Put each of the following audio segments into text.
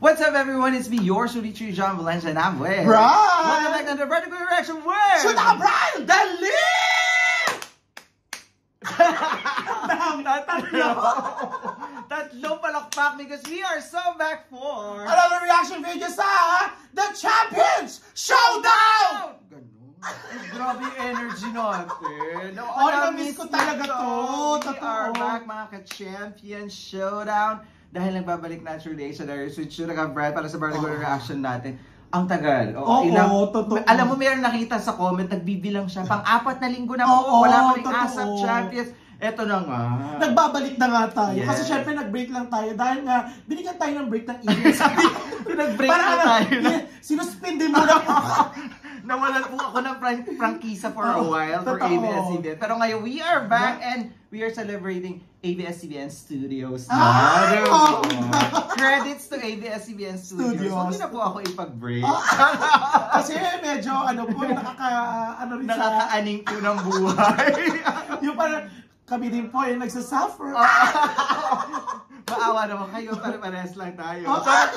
What's up, everyone? It's me, your Surichu John Valencia, and I'm with Brian! Welcome back to the Vertical Reaction Word! Shoot out, Brian! Dali! Tatlo palakpak because we are so back for another reaction video sa The Champions Showdown! Ganun. Grabe yung energy natin. Na-miss ko talaga to. We are back, mga ka-Champions Showdown. Dahil nagbabalik naturally sa switch na ka-Brad para sa Vertical Reaction natin. Ang tagal. Totoo. Alam mo, mayroon nakita sa comment, nagbibilang siya. Pang-4 na linggo na po. Wala pa rin ASAP Champions. Eto na nga. Nagbabalik na nga tayo. Yes. Kasi syempre nag-break lang tayo. Dahil nga, binigyan tayo ng break ng ABS-CBN. Nag-break na tayo. Sinuspindi mo na. Nawalan po ako ng prangkisa for a while for ABS-CBN. Pero ngayon, we are back and we are celebrating ABS-CBN Studios. Credits to ABS-CBN Studios. Hindi na po ako ipag-break. Kasi medyo nakakaaning po ng buhay. Yung parang kami din po yung nagsasuffer. Maawa naman kayo, parehas lang tayo. Charot.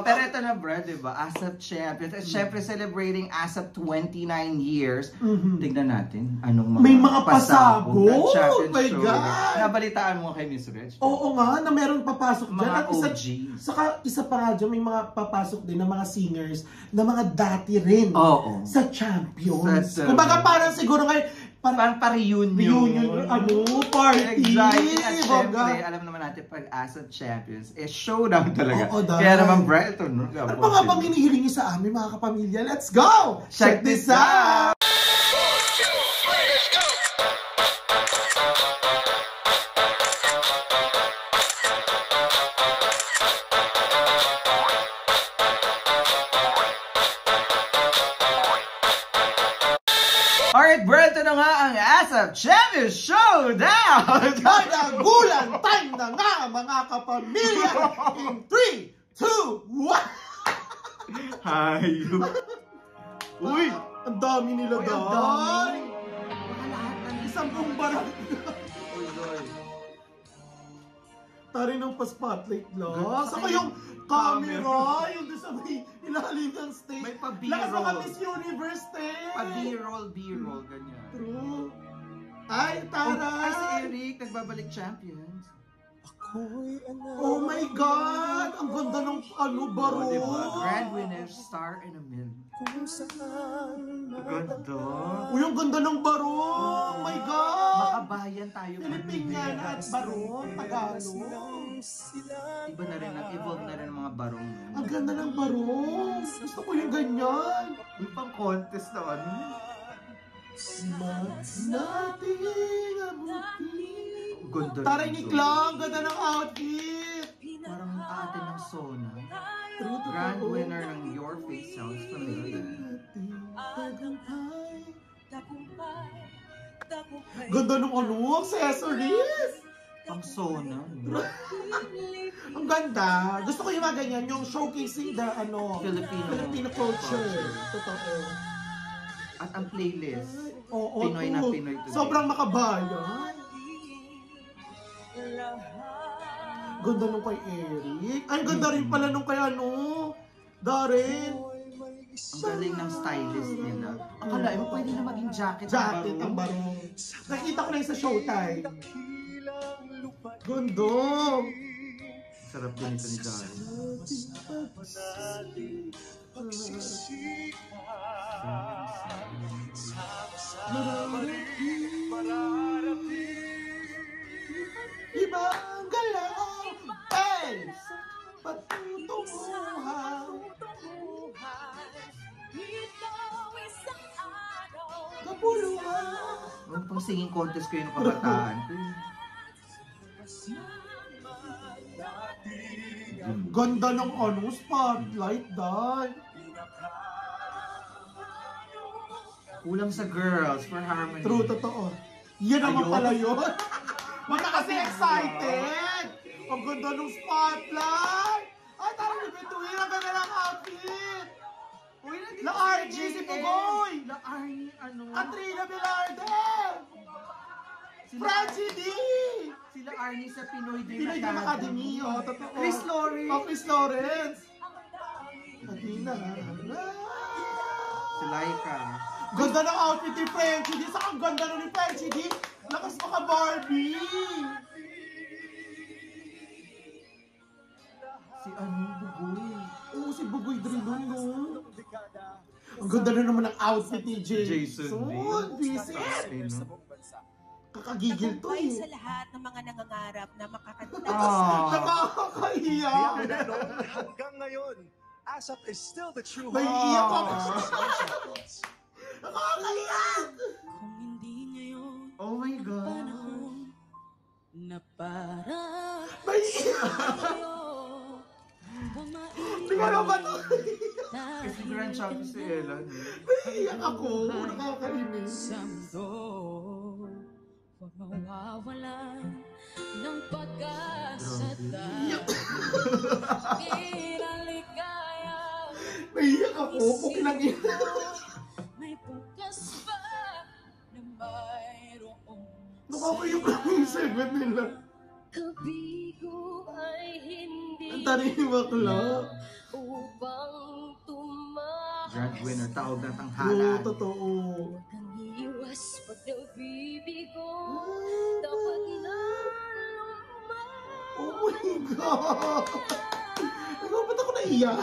Pero ito na, Brad, diba? ASAP Champions. At syempre, celebrating ASAP 29 years. Tignan natin anong mga may mga pasabog. Oh my God! Nabalitaan mo kay Miss Reg? Oo nga, na meron papasok dyan. Mga OG. Saka isa pa nga dyan, may mga papasok din ng mga singers na mga dati rin sa Champions. Kumbaga parang siguro ngayon, parang pa-reunion. Party. Exactly. At syempre, alam naman natin pag ASAP Champions, showdown talaga. Kaya naman, Brad, ito, no? Ano pa nga bang hinihiling niyo sa amin, mga kapamilya? Let's go! Check this out! Alright, Brad, ito na nga ang ASAP Champions Showdown! Panagulan time na nga, mga kapamilya! In 3, 2, 1! Hayop! Uy! Ang dami nila dahil! Isang buong barang! Tari ng pa-spotlight lang. Saka yung camera, yung doon sa may ilalim ng stage. May pa-B-roll. Lakas mga Miss Universe, B-roll, ganyan. True. Ay, taray! Ay, si Eric, nagbabalik Champions. Oh my God! Ang ganda ng baro! Diba? Grand winner, star in a million. Ganda. Uy, ang ganda ng baro! Oh my God! Makabayan tayo. Pilipiniana at baro, Tagalog. Iba na rin, nag-evolve na rin ang mga barong. Ang ganda ng baro! Gusto ko yung ganyan! Yung pang contest na ano? Mas nating abutin. Ganda. Taray ni Klang, ganda ng outfit! Parang ate ng Sona. Grand winner ng Your Face sounds familiar. Ganda ng accessories! Pang Sona. Ang ganda. Gusto ko yung mga ganyan, yung showcasing the Filipino culture. Totoo. At ang playlist, Oo, Pinoy na Pinoy today. Sobrang makabayan. Ganda nung kay Eric. Ay, ganda rin pala nung kay Darren. Ang galing ng stylist nila. Akala mo pwede na maging jacket ang barong. Nakita ko na yung sa Showtime. Ganda. Sarap ganito ni Darren. Ibang galaw, patutunguhan. Kapuluhan. Ang pang singing contest ko yung kabataan. Ganda ng spotlight dahil. Kulang sa girls for harmony. True, totoo. Yan naman pala yun. Baka kasi excited! Ang ganda ng spotlight! Ay, tarang ni Betuin, ang ganda ng outfit! Uy, nandito La RG, si Pugoy! La Arnie, Katrina Velarde! Francie D! Sila sila Arnie sa Pinoy Dream Pinoy Dream Academy, totoo. Chris Lawrence. Chris Lawrence. Adina. Si Laika. Ganda ng outfit ni Frenchie D. Saan ang ganda nun ni Frenchie D? Lakas maka Barbie. Si Bugoy. Oo, si Bugoy Drilon, no? Ang ganda na naman ng outfit ni Jason. Visit. Kakagigil to eh. Sa lahat ng mga nangangarap na makakanta. Nakakahiya. Hanggang ngayon, ASAP is still the true May iyak ako. Nakakahiya. Kung hindi ngayon, Oh my God. panahon na para May iyak. Hindi ko na ba ito? Kasi grand champion si Ella. May iyak ako. Nakakainis. Samdo, huwag mawawalan ng pag-asa Iyak. Pinaligaya. May iyak ako. Pukinang iyak. May bukas pa na mayroong Nakakaiyak lang yung segment nila. kabigo ay hindi Ang taring bakla. upang tumakas. Grand winner, tawag na Oo, tanghalan. totoo. Huwag kang iiwas pag nabibigo. Dapat na lumakas. Oh my God! Ikaw, ba't ako naiyak?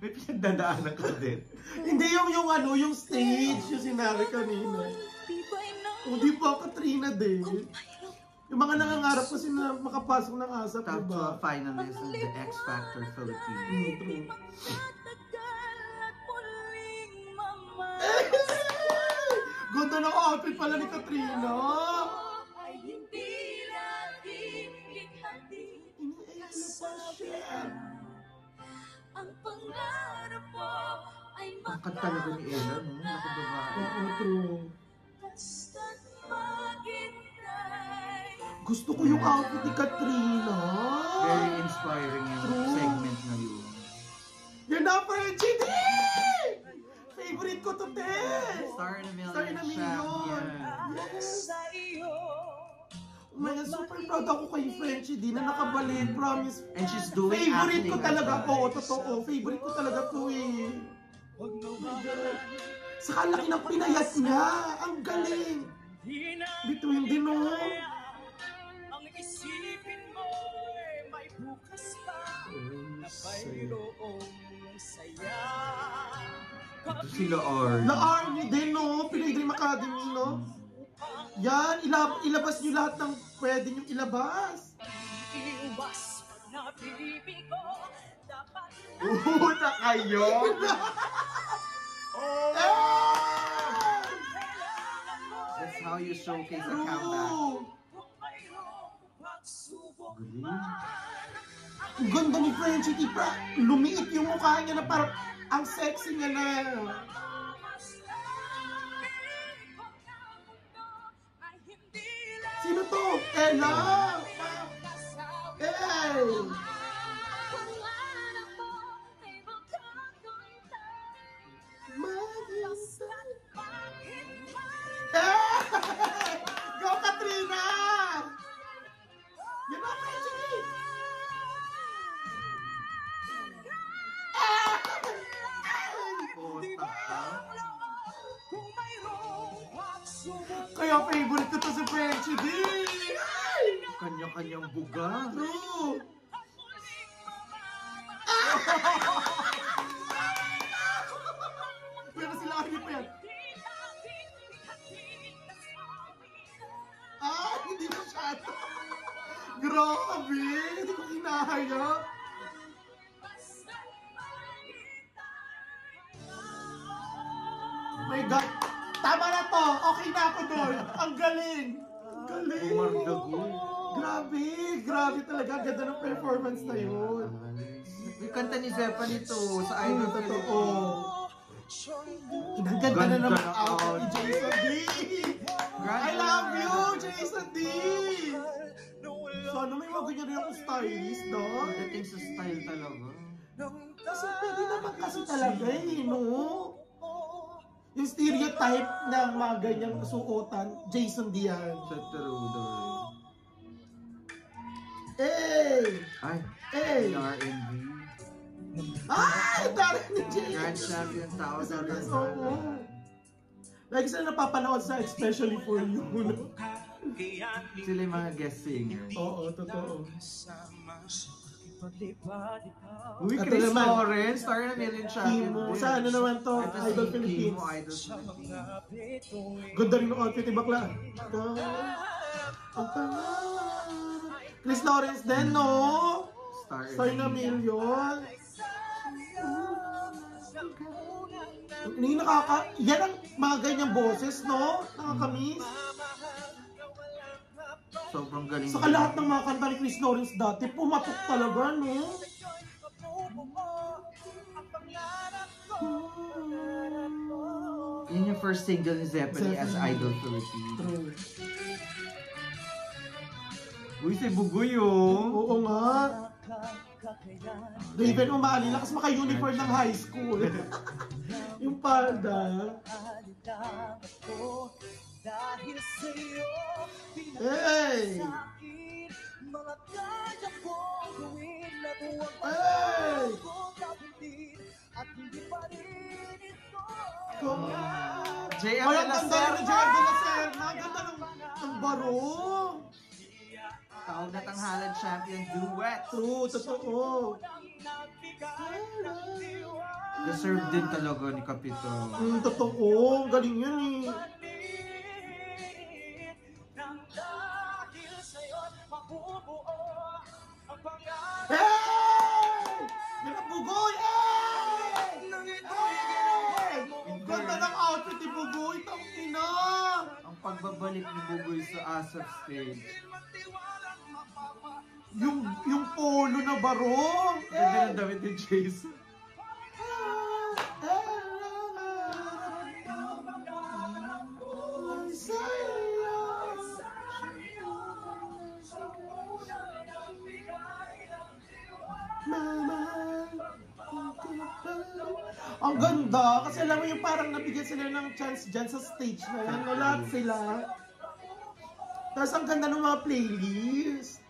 May pinagdadaanan ka din. Hindi yung stage, yung sinabi kanina. Tibay na Hindi pa, Katrina din. Yung mga nangangarap kasi na makapasok ng ASAP, Top diba? 12 finalists of the X Factor Philippines. True. matagal at muling mamahal. Ganda ng outfit pala ni Katrina. Ay hindi laging likhati. Iniiyak na pa siya. Ang pangarap mo ay Angkat talaga ni Ella, no? Nakababae. Oo, true. makasta't maghintay. Gusto ko yung outfit ni Katrina. Very inspiring yung True. segment na yun. You're not Frenchie D! Favorite ko to, te! Star in a Million. Star in a Million. Yes! Sa iyo. Oh my God, super proud ako kay Frenchie D na nakabalik, promise. And she's doing Favorite ko acting talaga as well. ko, totoo. Favorite ko talaga to eh. Saka laki ng pinayat niya. Ang galing. Between din oh. Ang isipin mo may bukas pa na mayroong saya. Ito sila Ar. Na-army din no, Pinoy Dream Academy no. Yan, ilabas niyo lahat ng pwede niyong ilabas. Iwas pag nabibigo, dapat Uhuta kayo! That's how you showcase a comeback. True. mayroong pagsubok. Galing. Ang ganda ni Frenchie T. Lumiit yung mukha niya na parang ang sexy niya na. Sino to? Ella! Hey! Hey! Go Katrina! Yan na Frenchie T. Puta ka. Kaya favorite ko to si Frenchie D. Kanya-kanyang buga. True. Pero sila kanya pa yan. Hindi masyado. Grabe, hindi ko kinahaya. My God, tama na to. Okay na ako doon. Ang galing. Ang galing. Umardagoy. Grabe talaga. Ganda ng performance na yun. Yung kanta ni Zeppa nito sa Idol Totoo. Philippines. Ang ganda na naman Ganda out na ni Jason D. Grand I love winner. you, Jason D. Sana may mga ganyan rin akong stylist, no? Dating sa style talaga. Kasi pwede naman kasi talaga eh, no? Yung stereotype ng mga ganyang suotan, Jason D yan. Sa Trudeau. Ay, Hey! R&B. Ay! Tara ni Jay! Grand Champion Tao sa Oo. Like sila napapanood sa Especially For You. No? Sila yung mga guest singers. Oo, totoo. Uy, Ito Chris naman. Lawrence, Star na Million Champion. Kimo. din. Sa ano naman to? Ito si Idol Kimo, Philippines. Idol Philippines. Ganda rin yung outfit ni Bakla. Ang pangarap. Chris Lawrence din, no? Star na million. Yan ang mga ganyang boses, no? Nakakamiss. Sobrang galing. Saka lahat ng mga kanta ni Chris Lawrence dati, pumatok talaga, no? Yun yung first single ni Zeppelin as Idol Philippines. True. Uy, si Bugoy oh. Oo nga. Raven umaalila kasi maka-uniform ng high school. Yung palda. Hey! Hey! JM Ay, de ang la ganda rin ni Serna. JM de la Serna. Ang ganda ng barong. Taog na tanghalan champion duet. True, totoo. Deserve din talaga ni Kapito. Totoo. Galing yun eh. Hey! Nakabugoy! Hey! Hey! Ganda ng outfit ni Bugoy. Tangina! Ang pagbabalik ni Bugoy sa ASAP stage. Yung polo na barong. Ganda ng damit ni Jason. Ang ganda, kasi alam mo yung parang nabigyan sila ng chance dyan sa stage na yan, no, lahat sila. Tapos ang ganda ng mga playlist.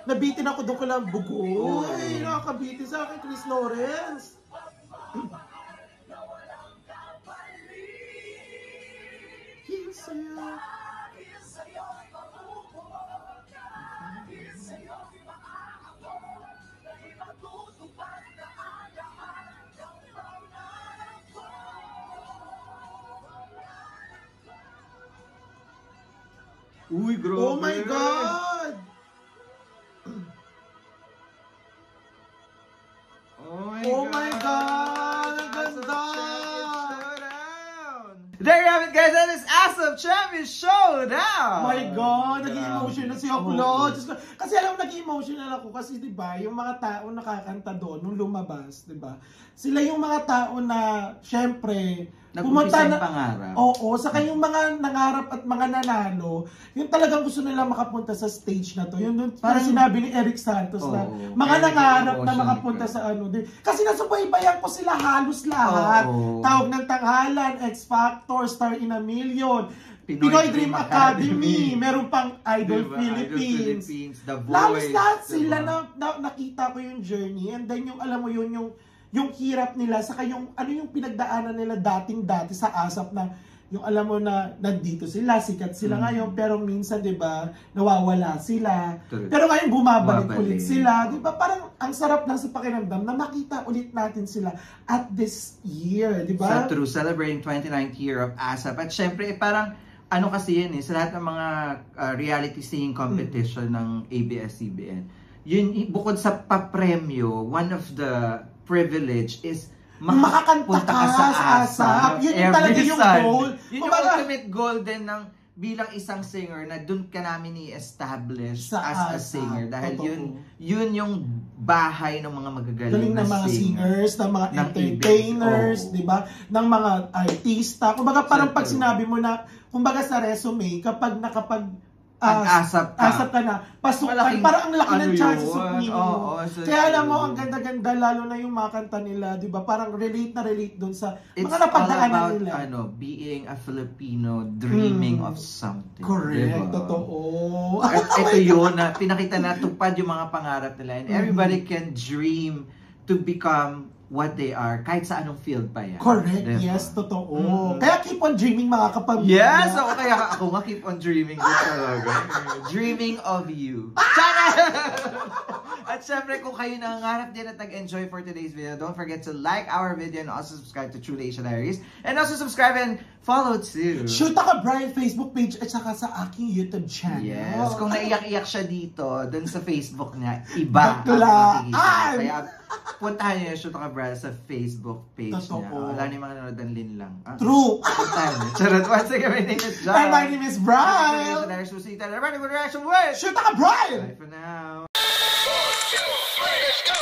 Nabitin ako doon ko lang Bugoy. Nakakabitin sa akin, Chris Lawrence. Uy, grabe. Oh my God! Oh my God! Ang ganda! There you have it, guys. That is ASAP Champion Showdown. Oh my God! Naging emotional si Hoplo. Kasi alam mo, naging emotional ako kasi diba, yung mga tao nakakanta doon nung lumabas, diba? Sila yung mga tao na, syempre, nag-umpisa yung pangarap. Oo, saka yung mga nangarap at mga nanalo, yung talagang gusto nila makapunta sa stage na to. Yung parang sinabi ni Eric Santos na mga nangarap na makapunta sa ano. Kasi nasubaybayan ko sila halos lahat. Tawag ng Tanghalan, X Factor, Star in a Million, Pinoy Dream Academy, meron pang Idol Philippines. The Voice. Lalos lahat sila na nakita ko yung journey. And then yung alam mo yun, yung hirap nila, saka yung ano yung pinagdaanan nila dating-dati sa ASAP na yung alam mo na nandito sila, sikat sila ngayon, pero minsan 'di ba nawawala sila. Pero ngayon bumabalik ulit sila, 'di ba? Parang ang sarap lang sa pakiramdam na makita ulit natin sila at this year, 'di ba? Sa true celebrating 29th year of ASAP. At syempre parang ano kasi yun sa lahat ng mga reality singing competition ng ABS-CBN. Yun bukod sa papremyo, one of the privilege is makakanta ka sa ASAP. Yun yung talaga yung goal. Yun yung ultimate goal din ng bilang isang singer na dun ka namin i-establish as a singer. Dahil yun yung bahay ng mga magagaling na mga singers, ng mga entertainers, di ba? Ng mga artista. Kumbaga parang pag sinabi mo na, kumbaga sa resume, kapag Asap ka. Asap ka na. Pasukan. Malaking- Parang ang laki ng ano chances yun? of winning Oo, mo. so Kaya alam mo, true. ang ganda-ganda, lalo na yung mga kanta nila, di ba? Parang relate dun sa It's mga napagdaanan all nila. about being a Filipino, dreaming of something. Correct, Diba? totoo. At ito yun, na pinakita na tupad yung mga pangarap nila. And everybody can dream to become what they are, kahit sa anong field pa yan. Correct, Diba? yes, totoo. Mm. Kaya keep on dreaming, mga kapamilya. Yes! So, kaya ako nga keep on dreaming din talaga. Dreaming of you. Tara! At syempre, kung kayo nangangarap din at nag-enjoy for today's video, don't forget to like our video and also subscribe to True Lasia Diaries. And also subscribe and follow too. Shoot ka Brian Facebook page at saka sa aking YouTube channel. Yes, kung naiyak-iyak siya dito, dun sa Facebook niya, iba ang Baklaan! makikita. Kaya puntahan niyo yung Shoot Ka Brad sa Facebook page niya. Totoo. Wala niyong mga nanonood ng Lin lang. True! Puntahan niyo. Charot, once again, my name is John. And my name is Brian. Susi, everybody, good reaction with. Shoot ka Brian! Bye for now. Let's go!